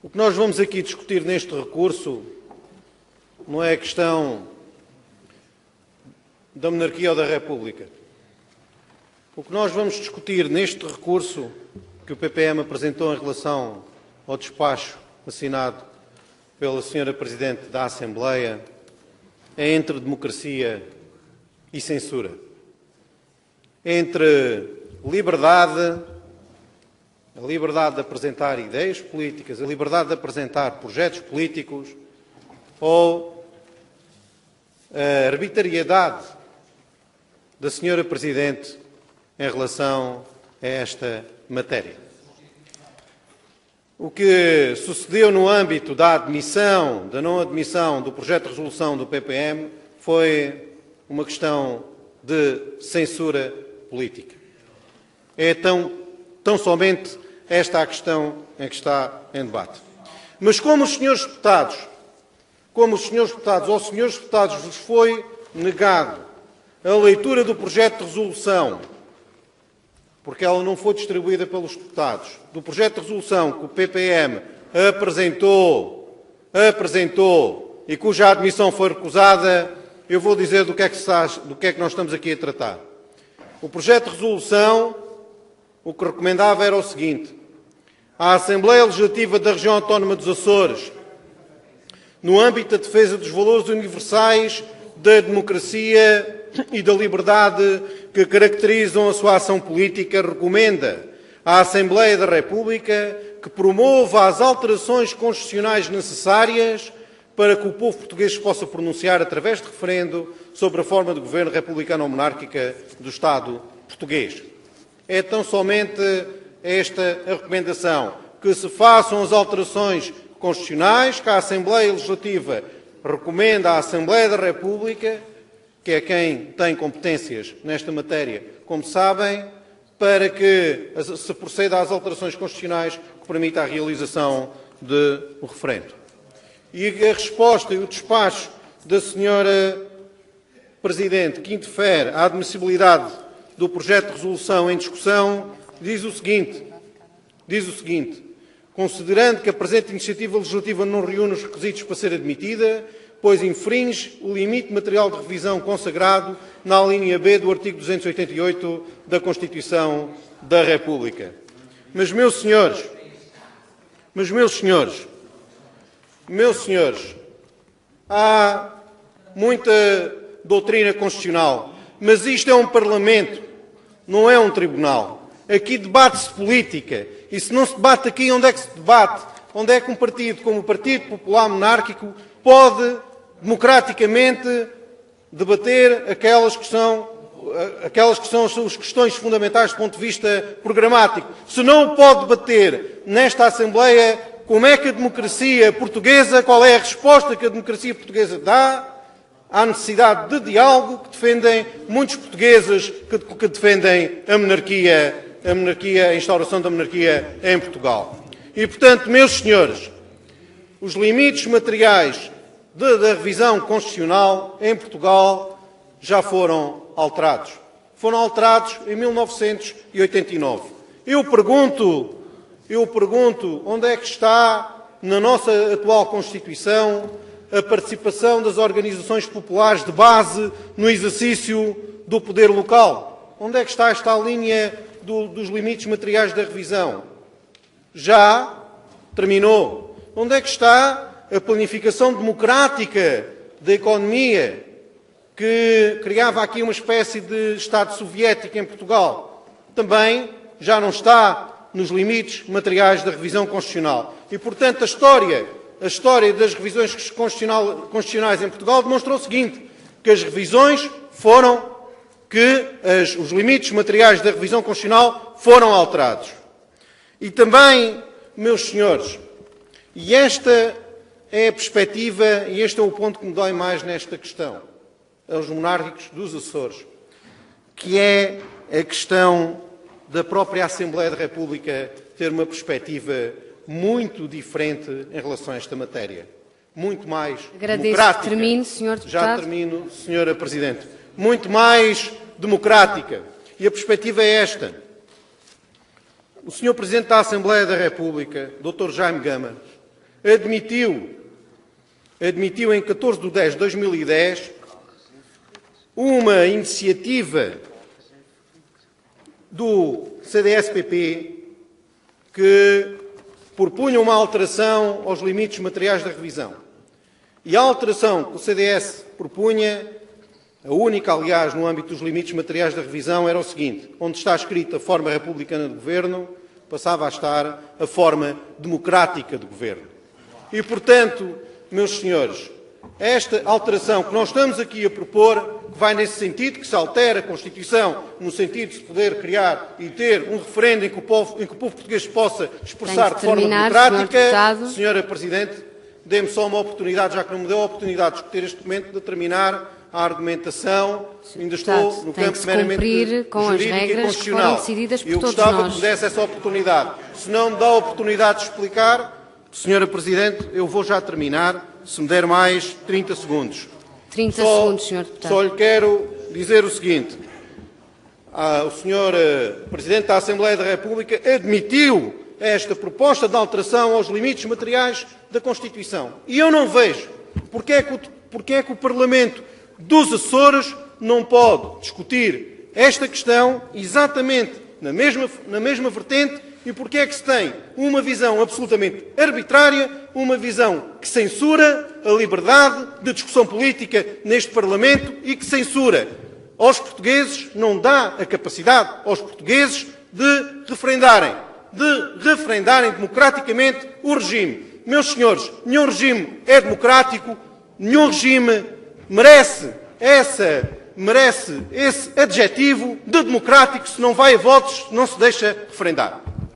O que nós vamos aqui discutir neste recurso não é a questão da monarquia ou da República. O que nós vamos discutir neste recurso que o PPM apresentou em relação ao despacho assinado pela Sra. Presidente da Assembleia é entre democracia e censura. Entre a liberdade de apresentar ideias políticas, a liberdade de apresentar projetos políticos ou a arbitrariedade da Sra. Presidente em relação a esta matéria. O que sucedeu no âmbito da admissão, da não admissão do projeto de resolução do PPM foi uma questão de censura política. É tão somente esta a questão em que está em debate. Mas como os senhores deputados, aos senhores deputados vos foi negado a leitura do projeto de resolução, porque ela não foi distribuída pelos deputados, do projeto de resolução que o PPM apresentou e cuja admissão foi recusada, eu vou dizer do que é que nós estamos aqui a tratar. O projeto de resolução, o que recomendava era o seguinte: a Assembleia Legislativa da Região Autónoma dos Açores, no âmbito da defesa dos valores universais da democracia e da liberdade que caracterizam a sua ação política, recomenda à Assembleia da República que promova as alterações constitucionais necessárias para que o povo português se possa pronunciar através de referendo sobre a forma de governo republicano ou monárquica do Estado português. É tão somente esta a recomendação, que se façam as alterações constitucionais, que a Assembleia Legislativa recomenda à Assembleia da República, que é quem tem competências nesta matéria, como sabem, para que se proceda às alterações constitucionais que permitam a realização do referendo. E a resposta e o despacho da Sra. Presidente, que interfere à admissibilidade do projeto de resolução em discussão, diz o seguinte: considerando que a presente iniciativa legislativa não reúne os requisitos para ser admitida, pois infringe o limite material de revisão consagrado na linha B do artigo 288 da Constituição da República. Mas, meus senhores, há muita doutrina constitucional, mas isto é um Parlamento, não é um tribunal. Aqui debate-se política, e se não se debate aqui, onde é que se debate? Onde é que um partido como o Partido Popular Monárquico pode democraticamente debater aquelas que são as suas questões fundamentais do ponto de vista programático? Se não o pode debater nesta Assembleia, como é que a democracia portuguesa, qual é a resposta que a democracia portuguesa dá à necessidade de diálogo que defendem muitos portugueses que defendem a monarquia, a instauração da monarquia em Portugal? E, portanto, meus senhores, os limites materiais da revisão constitucional em Portugal já foram alterados. Foram alterados em 1989. Eu pergunto, onde é que está, na nossa atual Constituição, a participação das organizações populares de base no exercício do poder local? Onde é que está esta linha dos limites materiais da revisão? Já terminou. Onde é que está a planificação democrática da economia que criava aqui uma espécie de Estado soviético em Portugal? Também já não está nos limites materiais da revisão constitucional. E, portanto, a história das revisões constitucionais em Portugal demonstrou o seguinte: que as revisões os limites materiais da revisão constitucional foram alterados. E também, meus senhores, e esta é a perspectiva, e este é o ponto que me dói mais nesta questão, aos monárquicos dos Açores, que é a questão da própria Assembleia da República ter uma perspectiva muito diferente em relação a esta matéria. Muito mais democrática. Termine, Sr. Deputado. Já termino, Sra. Presidente. Muito mais democrática. E a perspectiva é esta. O Sr. Presidente da Assembleia da República, Dr. Jaime Gama, admitiu em 14 de 10 de 2010 uma iniciativa do CDS-PP que propunha uma alteração aos limites materiais da revisão. E a alteração que o CDS propunha, a única, aliás, no âmbito dos limites materiais da revisão, era o seguinte: onde está escrita a forma republicana de governo, passava a estar a forma democrática de governo. E, portanto, meus senhores, esta alteração que nós estamos aqui a propor, que vai nesse sentido, que se altera a Constituição, no sentido de se poder criar e ter um referendo em que o povo português possa expressar de forma democrática. Senhora Presidente, dê-me só uma oportunidade, já que não me deu a oportunidade de discutir este documento, de terminar a argumentação. Ainda estou no campo meramente jurídico e constitucional. Eu gostava que me desse essa oportunidade. Se não me dá a oportunidade de explicar, Senhora Presidente, eu vou já terminar, se me der mais 30 segundos. 30 segundos, Sr. Deputado. Só lhe quero dizer o seguinte. O Sr. Presidente da Assembleia da República admitiu esta proposta de alteração aos limites materiais da Constituição. E eu não vejo porque é que o Parlamento dos Açores não pode discutir esta questão exatamente na mesma vertente, e porque é que se tem uma visão absolutamente arbitrária, uma visão que censura a liberdade de discussão política neste Parlamento e que censura aos portugueses, não dá a capacidade aos portugueses de referendarem democraticamente o regime. Meus senhores, nenhum regime é democrático, nenhum regime merece esse adjetivo de democrático se não vai a votos, não se deixa referendar.